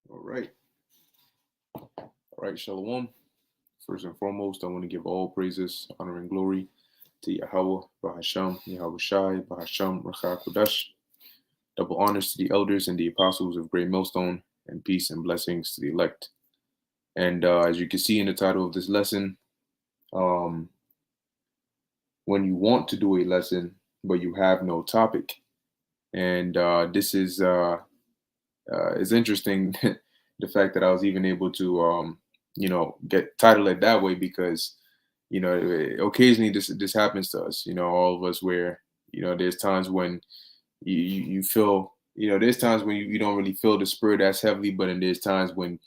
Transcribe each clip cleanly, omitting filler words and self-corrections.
All right. All right. Shalom. First and foremost, I want to give all praises, honor, and glory to Yahweh, Bahasham, Yahweh Shai, Bahasham, Racha Kodash. Double honors to the elders and the apostles of Great Millstone, and peace and blessings to the elect. And as you can see in the title of this lesson, um, when you want to do a lesson, but you have no topic. And this is interesting, the fact that I was even able to, get titled it that way because, occasionally this happens to us, all of us where, there's times when you feel, there's times when you don't really feel the spirit as heavily, but then there's times when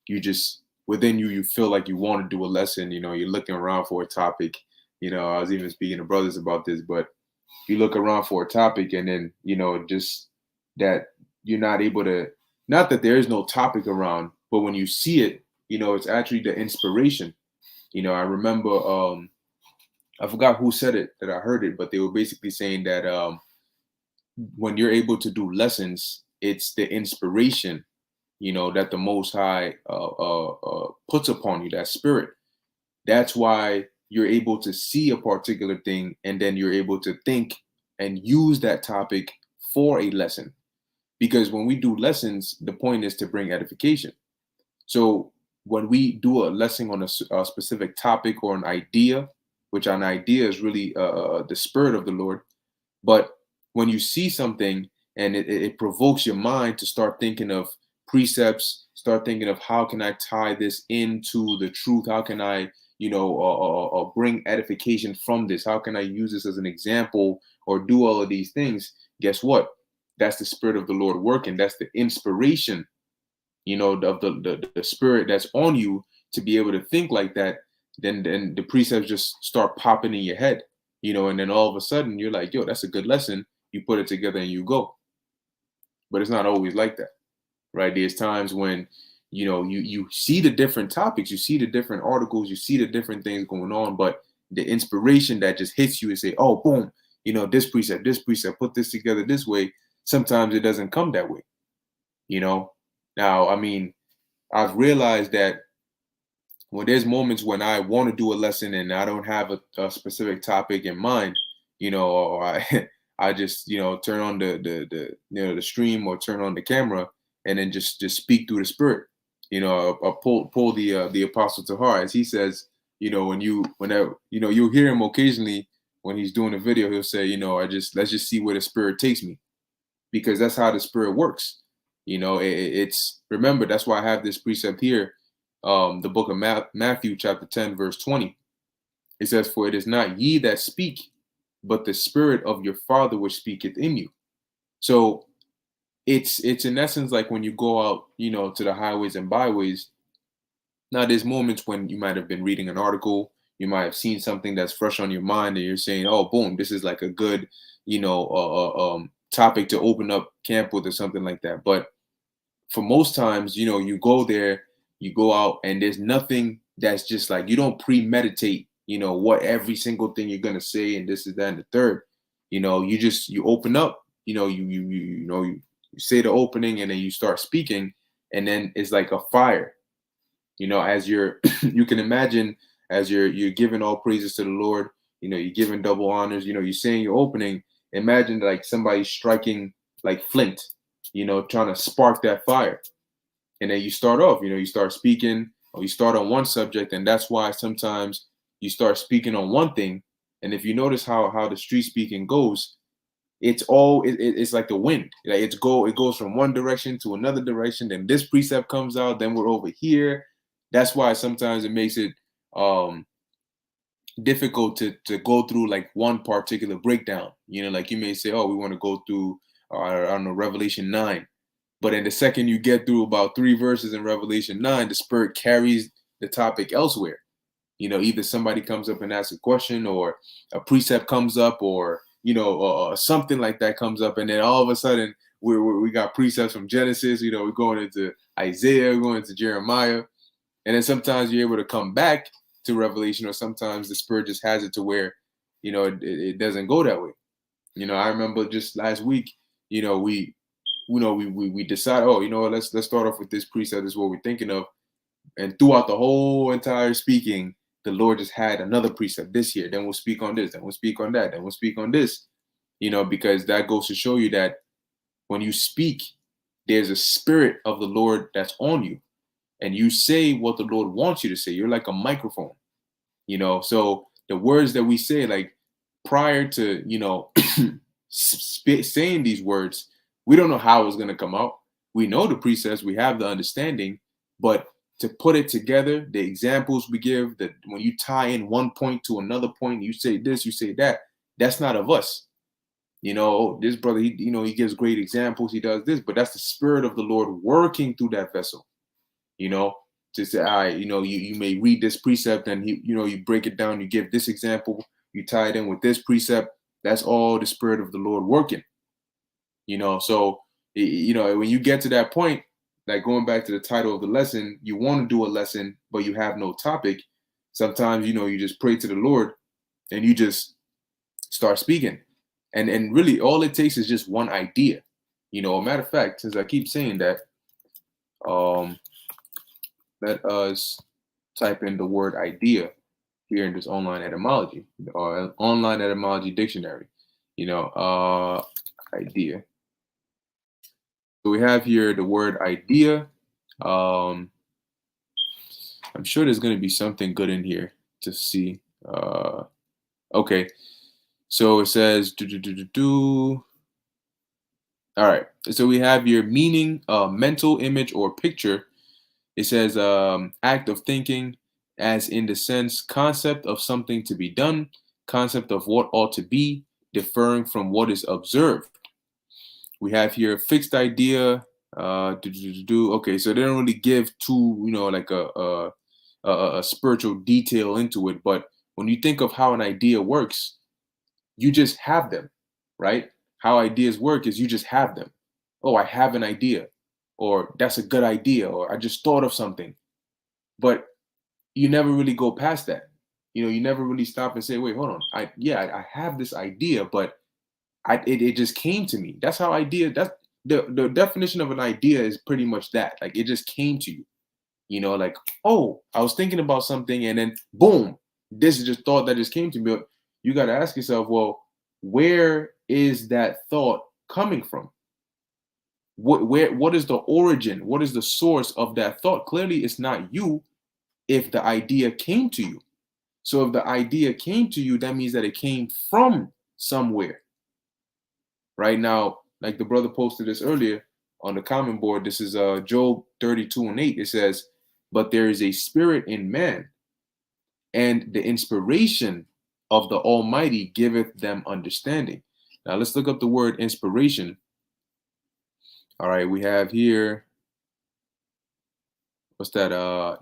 you just, within you feel like you want to do a lesson, you're looking around for a topic. I was even speaking to brothers about this, but you look around for a topic and then, just that you're not able to, not that there is no topic around, but when you see it, it's actually the inspiration. I remember, I forgot who said it that I heard it, but they were basically saying that when you're able to do lessons, it's the inspiration, that the Most High puts upon you, that spirit. That's why you're able to see a particular thing and then you're able to think and use that topic for a lesson. Because when we do lessons, the point is to bring edification. So when we do a lesson on a specific topic or an idea, which an idea is really the spirit of the Lord, but when you see something and it provokes your mind to start thinking of precepts, start thinking of how can I tie this into the truth? How can I, bring edification from this? How can I use this as an example or do all of these things? Guess what? That's the spirit of the Lord working. That's the inspiration, of the spirit that's on you to be able to think like that. Then the precepts just start popping in your head, and then all of a sudden you're like, yo, that's a good lesson. You put it together and you go. But it's not always like that, right? There's times when you see the different topics, you see the different articles, you see the different things going on, but the inspiration that just hits you and say, oh, boom, this precept, put this together this way. Sometimes it doesn't come that way, you know. Now, I mean, I've realized that when there's moments when I want to do a lesson and I don't have a specific topic in mind, or I I just turn on the stream or turn on the camera and then just speak through the spirit. I pull the apostle to heart as he says, whenever you'll hear him occasionally when he's doing a video, he'll say, let's just see where the spirit takes me, because that's how the spirit works. It's, remember, that's why I have this precept here, the book of Matthew chapter 10 verse 20. It says, for it is not ye that speak, but the spirit of your father which speaketh in you. So it's in essence like when you go out, to the highways and byways. Now there's moments when you might have been reading an article, you might have seen something that's fresh on your mind, and you're saying, oh, boom, this is like a good, topic to open up camp with or something like that. But for most times, you go there, you go out, and there's nothing that's just like, you don't premeditate, what every single thing you're gonna say, and this is that and the third. You open up, you say the opening, and then you start speaking, and then it's like a fire. As you're, you can imagine, as you're giving all praises to the Lord, you're giving double honors, you're saying your opening. Imagine like somebody striking like flint, trying to spark that fire. And then you start off, you start speaking or you start on one subject. And that's why sometimes, you start speaking on one thing, and if you notice how the street speaking goes, it's like the wind. Like it goes from one direction to another direction. Then this precept comes out, then we're over here. That's why sometimes it makes it difficult to go through like one particular breakdown. You know, like you may say, oh, we want to go through I don't know, Revelation 9. But in the second you get through about 3 verses in Revelation 9, the Spirit carries the topic elsewhere. You know, either somebody comes up and asks a question, or a precept comes up, or something like that comes up, and then all of a sudden we got precepts from Genesis. You know, we're going into Isaiah, we're going into Jeremiah, and then sometimes you're able to come back to Revelation, or sometimes the Spirit just has it to where it doesn't go that way. You know, I remember just last week, we decide, oh, let's start off with this precept. This is what we're thinking of, and throughout the whole entire speaking, the Lord just had another precept this year. Then we'll speak on this. Then we'll speak on that. Then we'll speak on this. Because that goes to show you that when you speak, there's a spirit of the Lord that's on you, and you say what the Lord wants you to say. You're like a microphone, So the words that we say, like prior to saying these words, we don't know how it's going to come out. We know the precepts, we have the understanding, but to put it together, the examples we give, that when you tie in one point to another point, you say this, you say that, that's not of us. This brother, he gives great examples, he does this, but that's the Spirit of the Lord working through that vessel. To say, all right, you may read this precept, and you break it down, you give this example, you tie it in with this precept. That's all the Spirit of the Lord working. So when you get to that point, like going back to the title of the lesson, you want to do a lesson, but you have no topic. Sometimes, you just pray to the Lord and you just start speaking. And really all it takes is just one idea. A matter of fact, since I keep saying that, let us type in the word idea here in this online etymology, or online etymology dictionary, idea. So we have here the word idea. I'm sure there's going to be something good in here to see. Okay. So it says, all right. So we have your meaning, mental image or picture. It says act of thinking, as in the sense, concept of something to be done, concept of what ought to be, differing from what is observed. We have here fixed idea. Okay, so they don't really give too, like a spiritual detail into it. But when you think of how an idea works, you just have them, right? How ideas work is you just have them. Oh, I have an idea, or that's a good idea, or I just thought of something. But you never really go past that. You never really stop and say, wait, hold on. I have this idea, but it just came to me. That's how that's the definition of an idea is pretty much that. Like it just came to you. Like, oh, I was thinking about something, and then boom, this is just thought that just came to me. But you got to ask yourself, well, where is that thought coming from? What is the origin? What is the source of that thought? Clearly, it's not you if the idea came to you. So if the idea came to you, that means that it came from somewhere. Right now, like the brother posted this earlier on the comment board, this is Job 32:8. It says, but there is a spirit in man, and the inspiration of the Almighty giveth them understanding. Now let's look up the word inspiration. All right, we have here, what's that?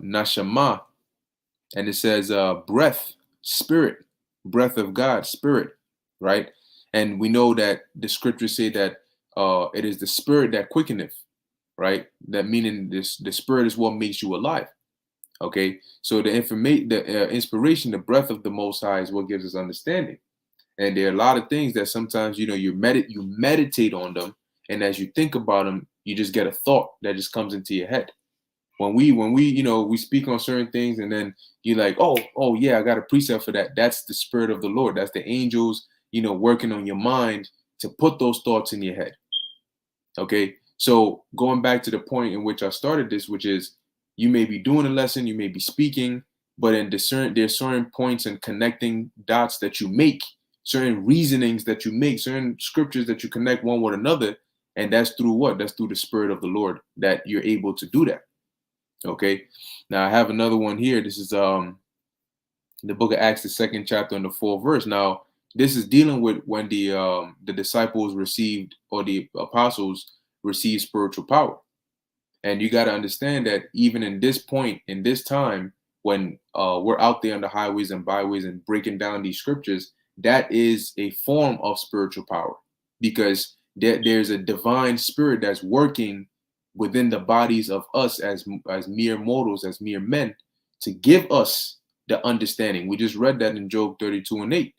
Nashama. And it says breath, spirit, breath of God, spirit, right? And we know that the scriptures say that it is the spirit that quickeneth, right? That meaning the spirit is what makes you alive. Okay, so the inspiration, the breath of the Most High is what gives us understanding. And there are a lot of things that sometimes you meditate on them, and as you think about them, you just get a thought that just comes into your head. When we we speak on certain things, and then you're like, oh yeah, I got a precept for that. That's the Spirit of the Lord. That's the angels working on your mind to put those thoughts in your head. Okay, so going back to the point in which I started this, which is you may be doing a lesson, you may be speaking, but in there's certain points and connecting dots that you make, certain reasonings that you make, certain scriptures that you connect one with another, and that's through what? That's through the Spirit of the Lord that you're able to do that. Okay. Now I have another one here. This is the book of Acts, the 2nd chapter and the 4th verse. Now, this is dealing with when the disciples received, or the apostles received, spiritual power. And you got to understand that even in this point, in this time, when we're out there on the highways and byways and breaking down these scriptures, that is a form of spiritual power, because there's a divine spirit that's working within the bodies of us as mere mortals, as mere men, to give us the understanding. We just read that in Job 32:8,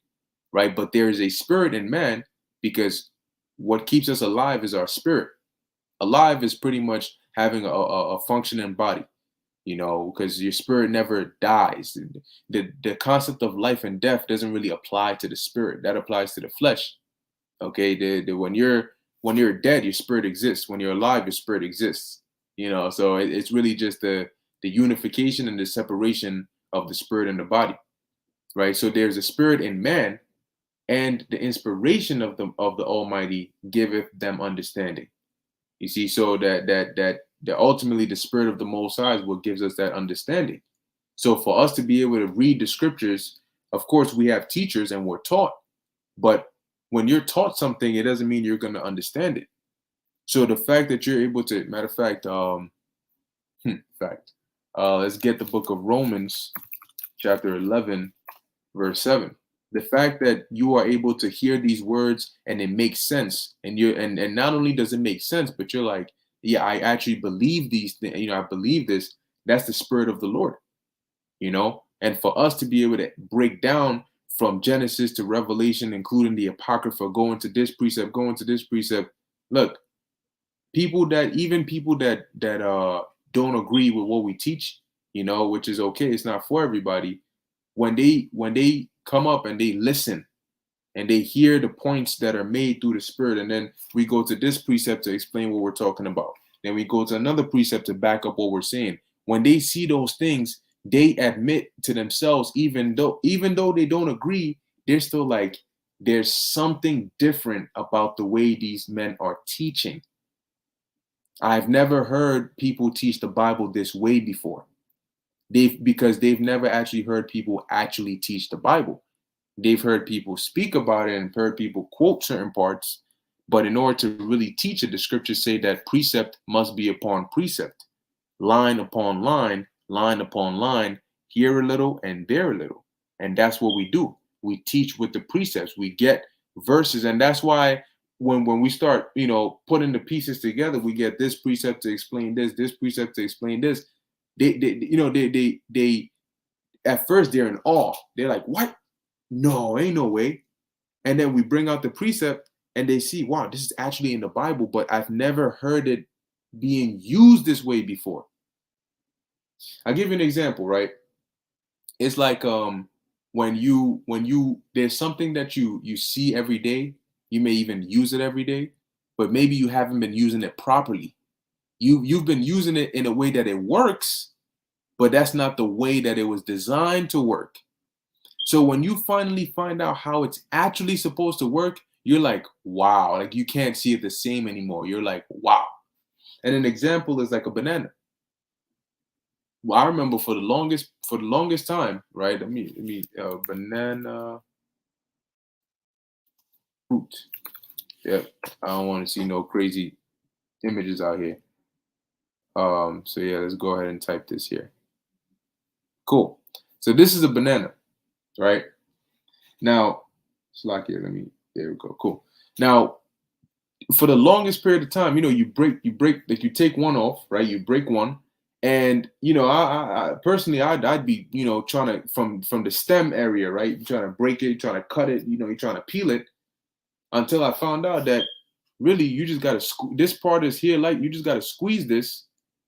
right? But there is a spirit in man, because what keeps us alive is our spirit. Alive is pretty much having a functioning body, because your spirit never dies. The concept of life and death doesn't really apply to the spirit. That applies to the flesh. Okay, when you're dead, your spirit exists. When you're alive, your spirit exists. So it's really just the unification and the separation of the spirit and the body, right? So there's a spirit in man, and the inspiration of the Almighty giveth them understanding. You see, so that ultimately the Spirit of the Most High is what gives us that understanding. So for us to be able to read the scriptures, of course, we have teachers and we're taught. But when you're taught something, it doesn't mean you're going to understand it. So the fact that you're able to, matter of fact, let's get the book of Romans, chapter 11, verse 7. The fact that you are able to hear these words and it makes sense, and and not only does it make sense, but you're like, yeah, I actually believe these things. I believe this. That's the Spirit of the Lord. And for us to be able to break down from Genesis to Revelation, including the Apocrypha, going to this precept, going to this precept. Look, people that don't agree with what we teach, which is okay. It's not for everybody. When they come up and they listen and they hear the points that are made through the Spirit, and then we go to this precept to explain what we're talking about. Then we go to another precept to back up what we're saying. When they see those things, they admit to themselves, even though they don't agree, they're still like, there's something different about the way these men are teaching. I've never heard people teach the Bible this way before. Because they've never actually heard people actually teach the Bible. They've heard people speak about it and heard people quote certain parts, but in order to really teach it, the scriptures say that precept must be upon precept, line upon line, line upon line, here a little and there a little. And that's what we do. We teach with the precepts. We get verses, and that's why when we start, putting the pieces together, we get this precept to explain this precept to explain this. They at first they're in awe. They're like, what? No, ain't no way. And then we bring out the precept and they see, wow, this is actually in the Bible, but I've never heard it being used this way before. I'll give you an example, right? It's like when you there's something that you see every day, you may even use it every day, but maybe you haven't been using it properly. You've been using it in a way that it works, but that's not the way that it was designed to work. So when you finally find out how it's actually supposed to work, you're like, wow, like you can't see it the same anymore. You're like, wow. And an example is like a banana. Well, I remember for the longest time, right? Let me banana fruit. Yep. I don't want to see no crazy images out here. So yeah, let's go ahead and type this here. Cool. So this is a banana, right? Now, slack here. There we go. Cool. Now, for the longest period of time, you break, like you take one off, right? You break one, and I personally, I'd be, trying to from the stem area, right? You're trying to break it, you're trying to cut it, you're trying to peel it, until I found out that really you just gotta this part is here, like you just gotta squeeze this,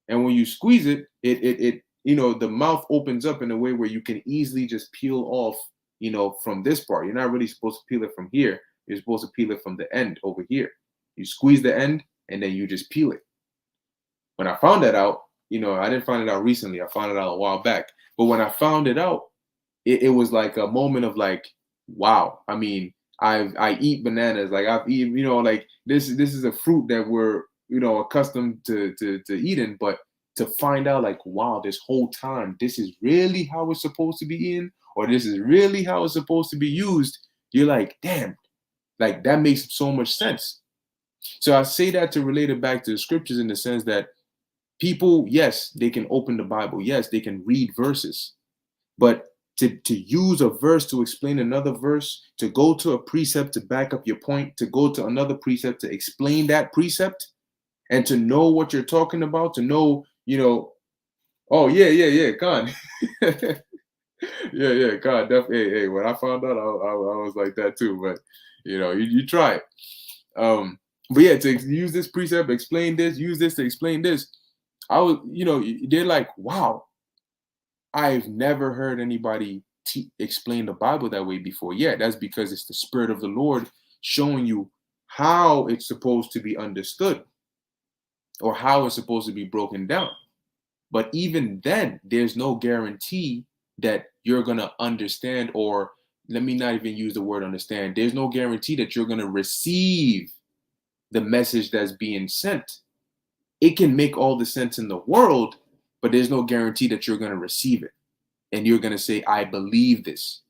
and when you squeeze it, it the mouth opens up in a way where you can easily just peel off, from this part. You're not really supposed to peel it from here. You're supposed to peel it from the end over here. You squeeze the end and then you just peel it. When I found that out, I didn't find it out recently. I found it out a while back. But when I found it out, it was like a moment of like, wow. I mean, I eat bananas, like I've eaten, like this is a fruit that we're accustomed to eating, but to find out like, wow, this whole time this is really how it's supposed to be eaten, or this is really how it's supposed to be used. You're like, damn, like that makes so much sense. So I say that to relate it back to the scriptures, in the sense that people, yes, they can open the Bible, yes, they can read verses, but to use a verse to explain another verse, to go to a precept to back up your point, to go to another precept to explain that precept, and to know what you're talking about, to know, oh yeah, God. Yeah, God, definitely. Hey, when I found out, I was like that too. But you try it. But yeah, to use this precept, explain this, use this to explain this. I was, they're like, wow, I've never heard anybody explain the Bible that way before. Yeah, that's because it's the Spirit of the Lord showing you how it's supposed to be understood, or how it's supposed to be broken down. But even then, there's no guarantee that you're going to understand, or let me not even use the word understand. There's no guarantee that you're going to receive the message that's being sent. It can make all the sense in the world, but there's no guarantee that you're going to receive it. And you're going to say, I believe this.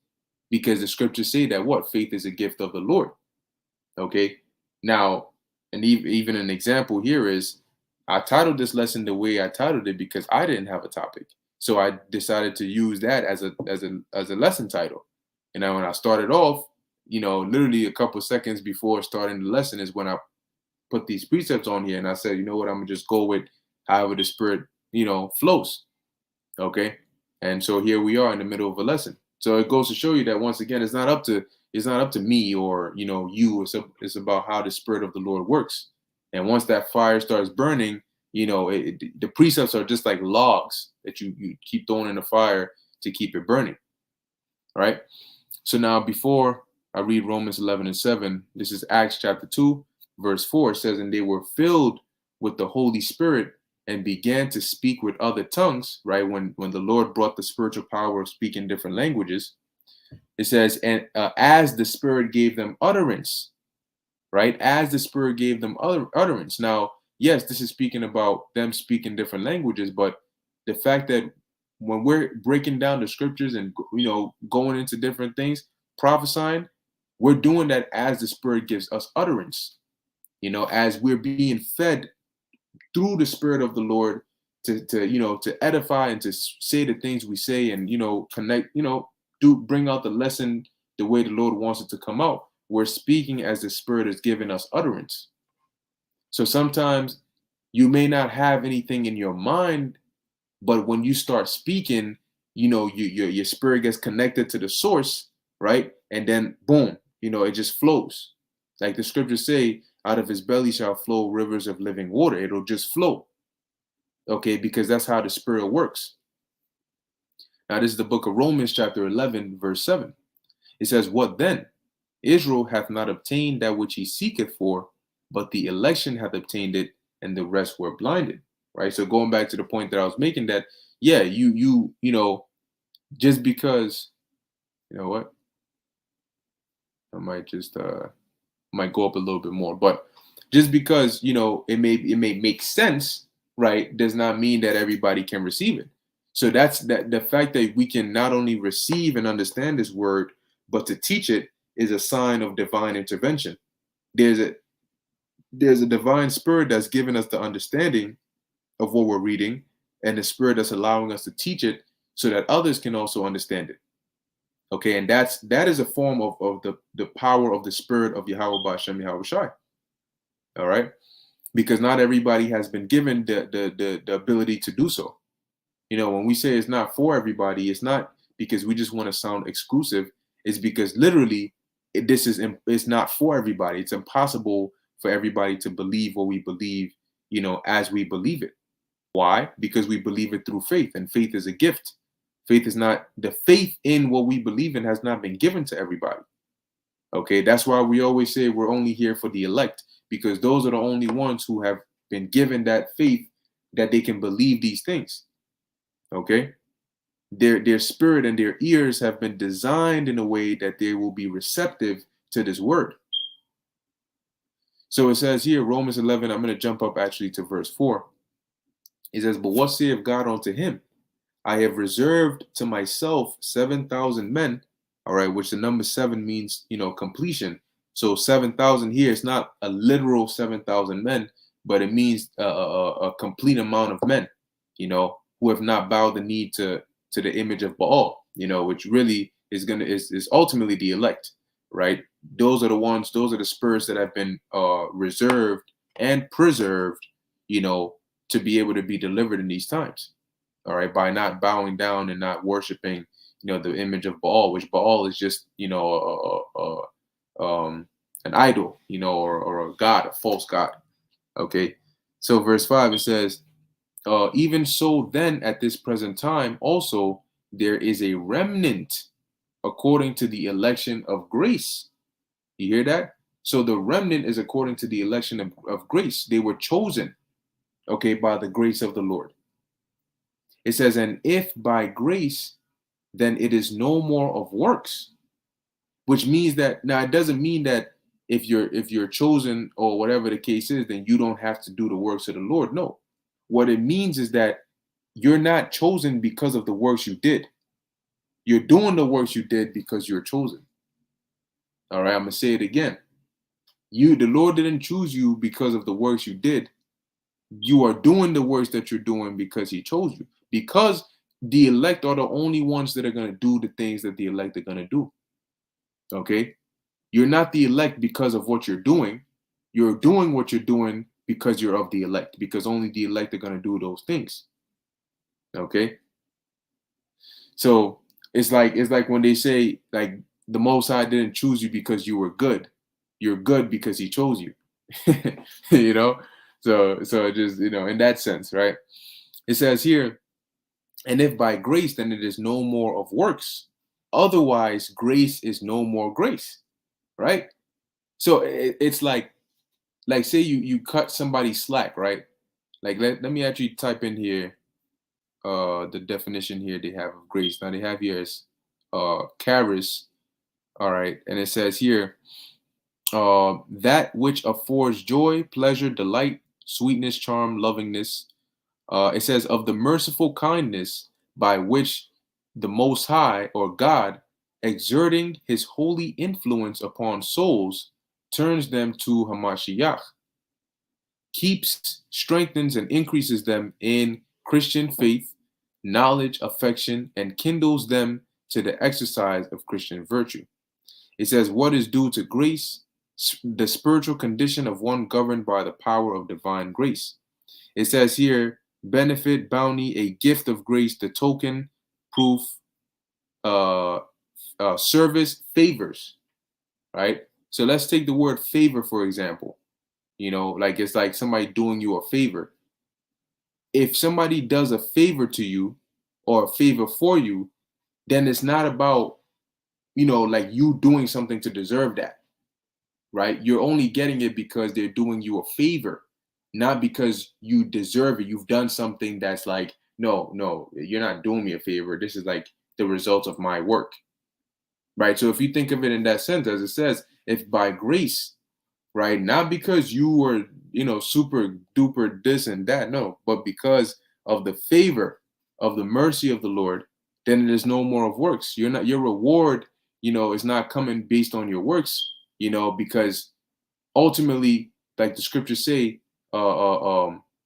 Because the scriptures say that what? Faith is a gift of the Lord. Okay. Now, and even an example here is, I titled this lesson the way I titled it because I didn't have a topic. So I decided to use that as a lesson title. And then when I started off, literally a couple seconds before starting the lesson is when I put these precepts on here, and I said, you know what, I'm gonna just go with however the Spirit, flows. Okay. And so here we are in the middle of a lesson. So it goes to show you that, once again, it's not up to me or you. It's about how the Spirit of the Lord works. And once that fire starts burning, the precepts are just like logs that you keep throwing in the fire to keep it burning. Right. So now, before I read Romans 11:7, this is Acts chapter 2, verse 4. It says, and they were filled with the Holy Spirit and began to speak with other tongues. Right. When the Lord brought the spiritual power of speaking different languages, it says, and as the Spirit gave them utterance. Right. As the Spirit gave them utterance. Now, yes, this is speaking about them speaking different languages, but the fact that when we're breaking down the scriptures and going into different things, prophesying, we're doing that as the Spirit gives us utterance. As we're being fed through the Spirit of the Lord to edify and to say the things we say, and connect, bring out the lesson the way the Lord wants it to come out. We're speaking as the Spirit is giving us utterance. So sometimes you may not have anything in your mind, but when you start speaking, your spirit gets connected to the source, right? And then boom, it just flows. Like the scriptures say, out of his belly shall flow rivers of living water. It'll just flow. Okay, because that's how the Spirit works. Now, this is the book of Romans, chapter 11, verse 7. It says, what then? Israel hath not obtained that which he seeketh for, but the election hath obtained it, and the rest were blinded. Right. So going back to the point that I was making, that yeah, just because, what? I might just might go up a little bit more, but just because it may make sense, right, does not mean that everybody can receive it. So that's the fact that we can not only receive and understand this word, but to teach it is a sign of divine intervention. There's a divine Spirit that's given us the understanding of what we're reading, and the Spirit that's allowing us to teach it so that others can also understand it. Okay, and that is a form of the power of the Spirit of Yahweh Ba'ashem Yahweh Shai. All right, because not everybody has been given the ability to do so. When we say it's not for everybody, it's not because we just want to sound exclusive. It's because literally it's not for everybody. It's impossible for everybody to believe what we believe, as we believe it. Why? Because we believe it through faith, and faith is a gift. Faith is not, the faith in what we believe in has not been given to everybody. Okay, that's why we always say we're only here for the elect, because those are the only ones who have been given that faith that they can believe these things. Okay, Their spirit and their ears have been designed in a way that they will be receptive to this word. So it says here, Romans 11, I'm going to jump up actually to verse 4. It says, but what saith God unto him? I have reserved to myself 7,000 men, all right, which the number 7 means, completion. So 7,000 here is not a literal 7,000 men, but it means a complete amount of men, who have not bowed the knee to the image of Baal, which really is ultimately the elect, right? Those are the spirits that have been reserved and preserved, to be able to be delivered in these times. All right, by not bowing down and not worshiping, the image of Baal, which Baal is just, an idol, or a god, a false god. Okay, so verse 5, it says, even so then at this present time also there is a remnant according to the election of grace. You hear that? So the remnant is according to the election of grace. They were chosen, okay, by the grace of the Lord. It says, and if by grace, then it is no more of works, which means that, now it doesn't mean that if you're chosen or whatever the case is, then you don't have to do the works of the Lord. No, what it means is that you're not chosen because of the works you did. You're doing the works you did because you're chosen. All right, I'm gonna say it again. The Lord didn't choose you because of the works you did. You are doing the works that you're doing because he chose you. Because the elect are the only ones that are going to do the things that the elect are going to do. Okay? You're not the elect because of what you're doing. You're doing what you're doing because you're of the elect, because only the elect are going to do those things. Okay? So it's like when they say, like, the Most High didn't choose you because you were good. You're good because he chose you. So just, in that sense, right? It says here, and if by grace, then it is no more of works. Otherwise, grace is no more grace, right? So it's like say you cut somebody slack, right? Like let me actually type in here the definition here they have of grace. Now they have here is charis, all right, and it says here that which affords joy, pleasure, delight, sweetness, charm, lovingness. It says of the merciful kindness by which the Most High, or God, exerting his holy influence upon souls, turns them to Hamashiach, keeps, strengthens, and increases them in Christian faith, knowledge, affection, and kindles them to the exercise of Christian virtue. It says, what is due to grace? The spiritual condition of one governed by the power of divine grace. It says here, benefit, bounty, a gift of grace, the token, proof, service, favors, right? So let's take the word favor, for example. Like it's like somebody doing you a favor. If somebody does a favor to you or a favor for you, then it's not about, like you doing something to deserve that, right? You're only getting it because they're doing you a favor, not because you deserve it. You've done something that's like, no, you're not doing me a favor. This is like the result of my work, right? So if you think of it in that sense, as it says, if by grace, right, not because you were, super duper this and that, no, but because of the favor of the mercy of the Lord, then it is no more of works. Your reward, is not coming based on your works, because ultimately, like the scriptures say,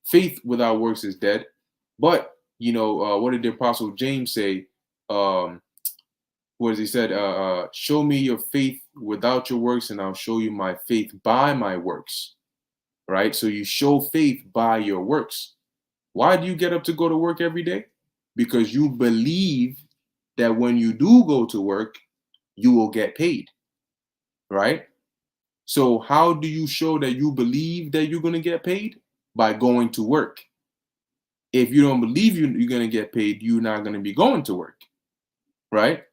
faith without works is dead. But what did the apostle James say? What does he said? Show me your faith without your works, and I'll show you my faith by my works. Right? So you show faith by your works. Why do you get up to go to work every day? Because you believe that when you do go to work, you will get paid. Right? So how do you show that you believe that you're going to get paid? By going to work. If you don't believe you're going to get paid, you're not going to be going to work. Right?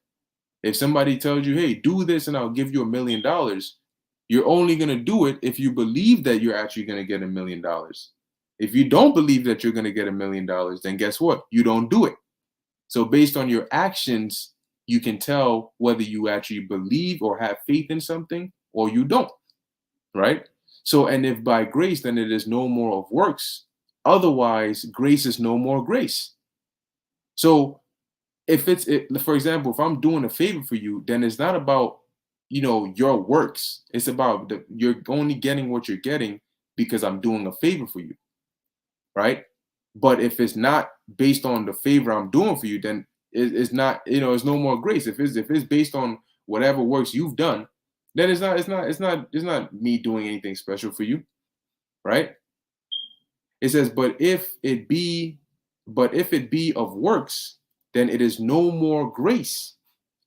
If somebody tells you, hey, do this and I'll give you $1 million, you're only going to do it if you believe that you're actually going to get $1 million. If you don't believe that you're going to get $1 million, then guess what? You don't do it. So based on your actions, you can tell whether you actually believe or have faith in something or you don't, right? So, and if by grace, then it is no more of works. Otherwise, grace is no more grace. So if for example, if I'm doing a favor for you, then it's not about, your works. It's about you're only getting what you're getting because I'm doing a favor for you, right? But if it's not based on the favor I'm doing for you, then it's not, it's no more grace. If it's based on whatever works you've done, then it's not me doing anything special for you, right? It says, but if it be of works, then it is no more grace.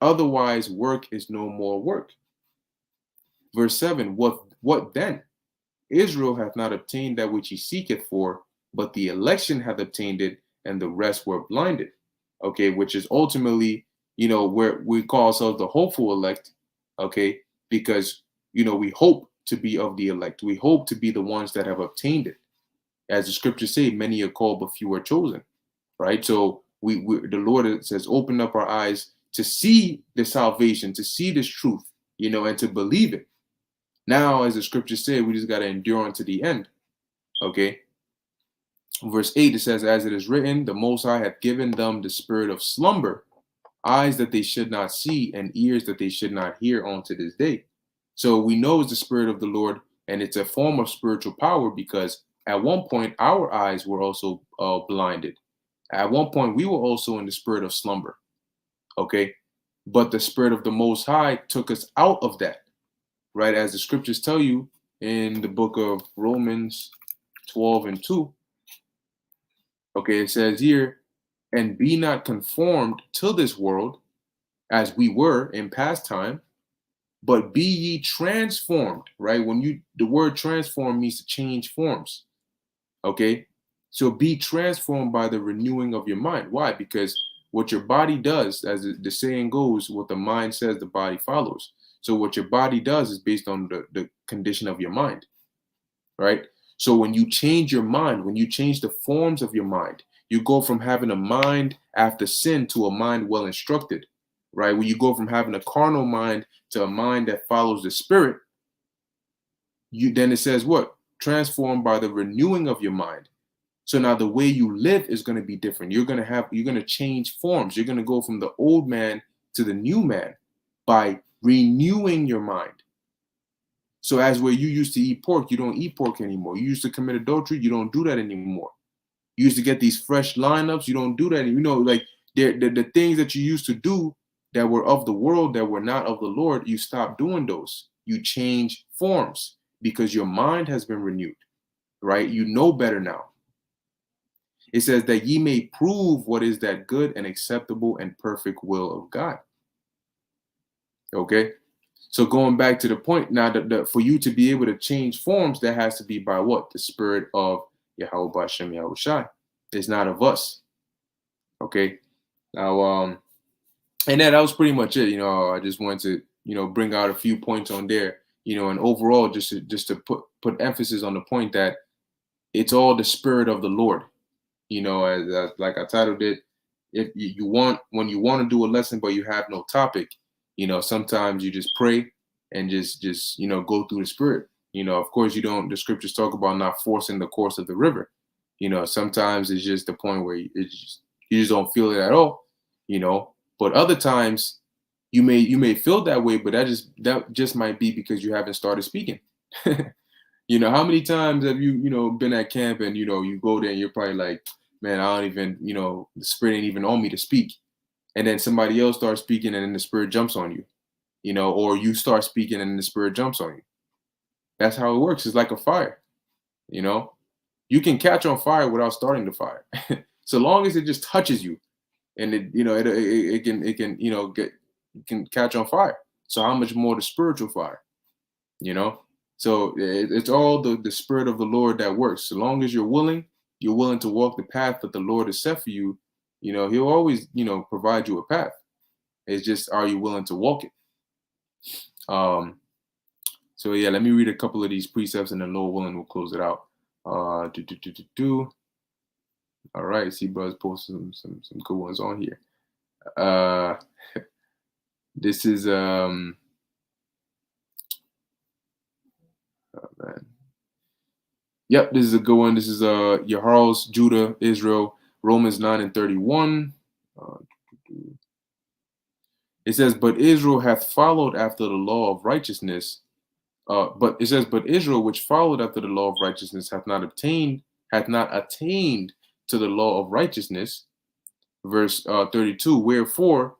Otherwise, work is no more work. Verse 7, what then? Israel hath not obtained that which he seeketh for, but the election hath obtained it, and the rest were blinded. Okay, which is ultimately, where we call ourselves the hopeful elect, okay, because, we hope to be of the elect. We hope to be the ones that have obtained it. As the scriptures say, many are called, but few are chosen, right? So the Lord says, open up our eyes to see the salvation, to see this truth, and to believe it. Now, as the scriptures say, we just got to endure unto the end. Okay. Verse 8, it says, as it is written, the Most High hath given them the spirit of slumber, eyes that they should not see, and ears that they should not hear unto this day. So we know it's the spirit of the Lord, and it's a form of spiritual power, because at one point our eyes were also blinded. At one point we were also in the spirit of slumber. Okay. But the spirit of the Most High took us out of that. Right, as the scriptures tell you in the book of Romans 12:2. Okay, it says here, and be not conformed to this world as we were in past time, but be ye transformed. Right, the word transform means to change forms. Okay, so be transformed by the renewing of your mind. Why? Because what your body does, as the saying goes, what the mind says, the body follows. So what your body does is based on the condition of your mind, right? So when you change your mind, when you change the forms of your mind, you go from having a mind after sin to a mind well instructed, right? When you go from having a carnal mind to a mind that follows the spirit, then it says what? Transformed by the renewing of your mind. So now the way you live is going to be different. You're going to change forms. You're going to go from the old man to the new man by renewing your mind. So as where you used to eat pork, you don't eat pork anymore. You used to commit adultery, you don't do that anymore. You used to get these fresh lineups, you don't do that anymore. Like the things that you used to do that were of the world, that were not of the Lord, you stop doing those. You change forms because your mind has been renewed, right? You know better now. It says that ye may prove what is that good and acceptable and perfect will of God. Okay. So going back to the point now, for you to be able to change forms, that has to be by what? The spirit of Yahweh Bashem Yahushai. It's not of us. Okay. Now, and that was pretty much it. I just wanted to, bring out a few points on there, and overall just to put emphasis on the point that it's all the spirit of the Lord. As like I titled it, if when you want to do a lesson but you have no topic, sometimes you just pray and just go through the spirit. Of course the scriptures talk about not forcing the course of the river. Sometimes it's just the point where you just don't feel it at all. But other times you may feel that way, but that just might be because you haven't started speaking. How many times have you been at camp and you go there and you're probably like, man, I don't even, the spirit ain't even on me to speak. And then somebody else starts speaking and then the spirit jumps on you, or you start speaking and then the spirit jumps on you. That's how it works. It's like a fire. You can catch on fire without starting the fire. So long as it just touches you and it can catch on fire. So how much more the spiritual fire, So it's all the spirit of the Lord that works. So long as you're willing to walk the path that the Lord has set for you, he'll always, provide you a path. It's just, are you willing to walk it? So yeah, let me read a couple of these precepts and then Lord willing, we'll close it out. All right, see brothers posting some good ones on here. This is oh man. Yep, this is a good one. This is Yahar's Judah, Israel, Romans 9:31. Uh, it says, "But Israel hath followed after the law of righteousness." But it says, "But Israel, which followed after the law of righteousness, hath not attained to the law of righteousness." Verse 32. Wherefore,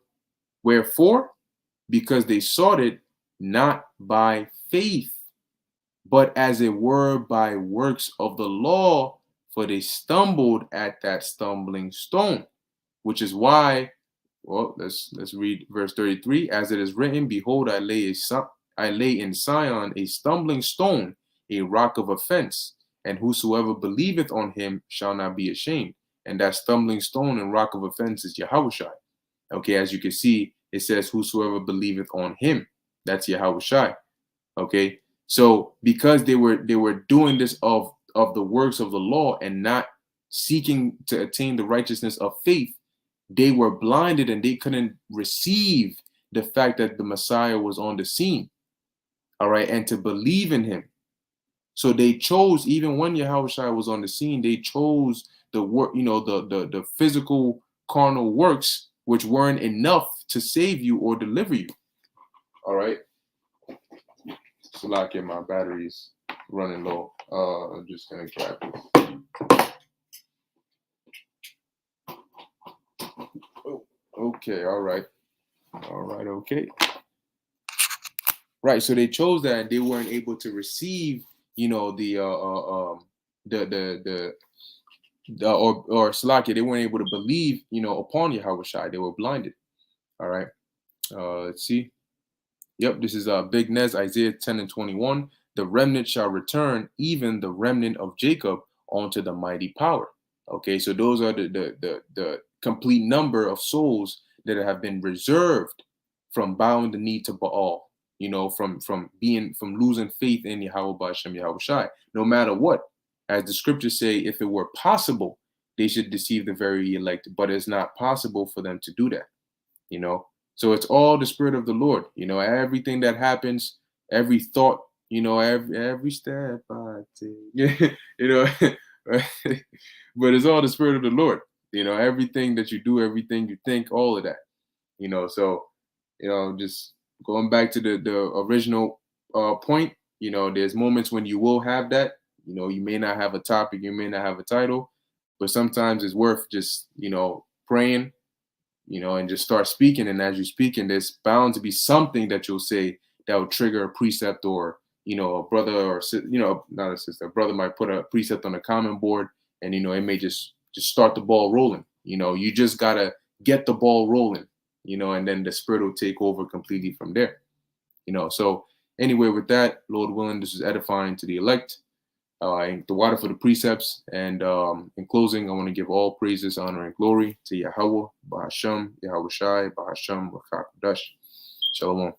because they sought it not by faith, but as it were by works of the law, for they stumbled at that stumbling stone. Which is why, well, let's read verse 33. As it is written, "Behold, I lay in Sion a stumbling stone, a rock of offense, and whosoever believeth on him shall not be ashamed." And that stumbling stone and rock of offense is Yahushua. Okay, as you can see, it says, "Whosoever believeth on him." That's Yahushua. Okay, so because they were doing this of the works of the law and not seeking to attain the righteousness of faith, they were blinded and they couldn't receive the fact that the Messiah was on the scene. All right, and to believe in him. So they chose, even when Yahushua was on the scene, they chose the work, the physical carnal works, which weren't enough to save you or deliver you. All right. So like my battery's running low. I'm just gonna cap it. Oh, okay, all right, okay. Right, so they chose that and they weren't able to receive, the or Salakia, they weren't able to believe, upon Yahushua. They were blinded. All right. Let's see. Yep, this is Big Nez, Isaiah 10:21. The remnant shall return, even the remnant of Jacob, onto the mighty power. Okay, so those are the complete number of souls that have been reserved from bowing the knee to Baal, from losing faith in Yahweh Ba'ashem Yahushai, no matter what. As the scriptures say, if it were possible, they should deceive the very elect, but it's not possible for them to do that, So it's all the Spirit of the Lord, everything that happens, every thought, every step I take, but it's all the Spirit of the Lord, everything that you do, everything you think, all of that, so, just going back to the original point, there's moments when you will have that, you may not have a topic, you may not have a title, but sometimes it's worth just, praying, and just start speaking. And as you're speaking, there's bound to be something that you'll say that will trigger a precept, or, a brother or, not a sister, a brother might put a precept on a comment board, and, it may just start the ball rolling. You just got to get the ball rolling, and then the Spirit will take over completely from there. So anyway, with that, Lord willing, this is edifying to the elect. The water for the precepts. And in closing, I want to give all praises, honor, and glory to Yahweh, Bahasham, Yahushai, Bahasham, Rakak Dash. Shalom.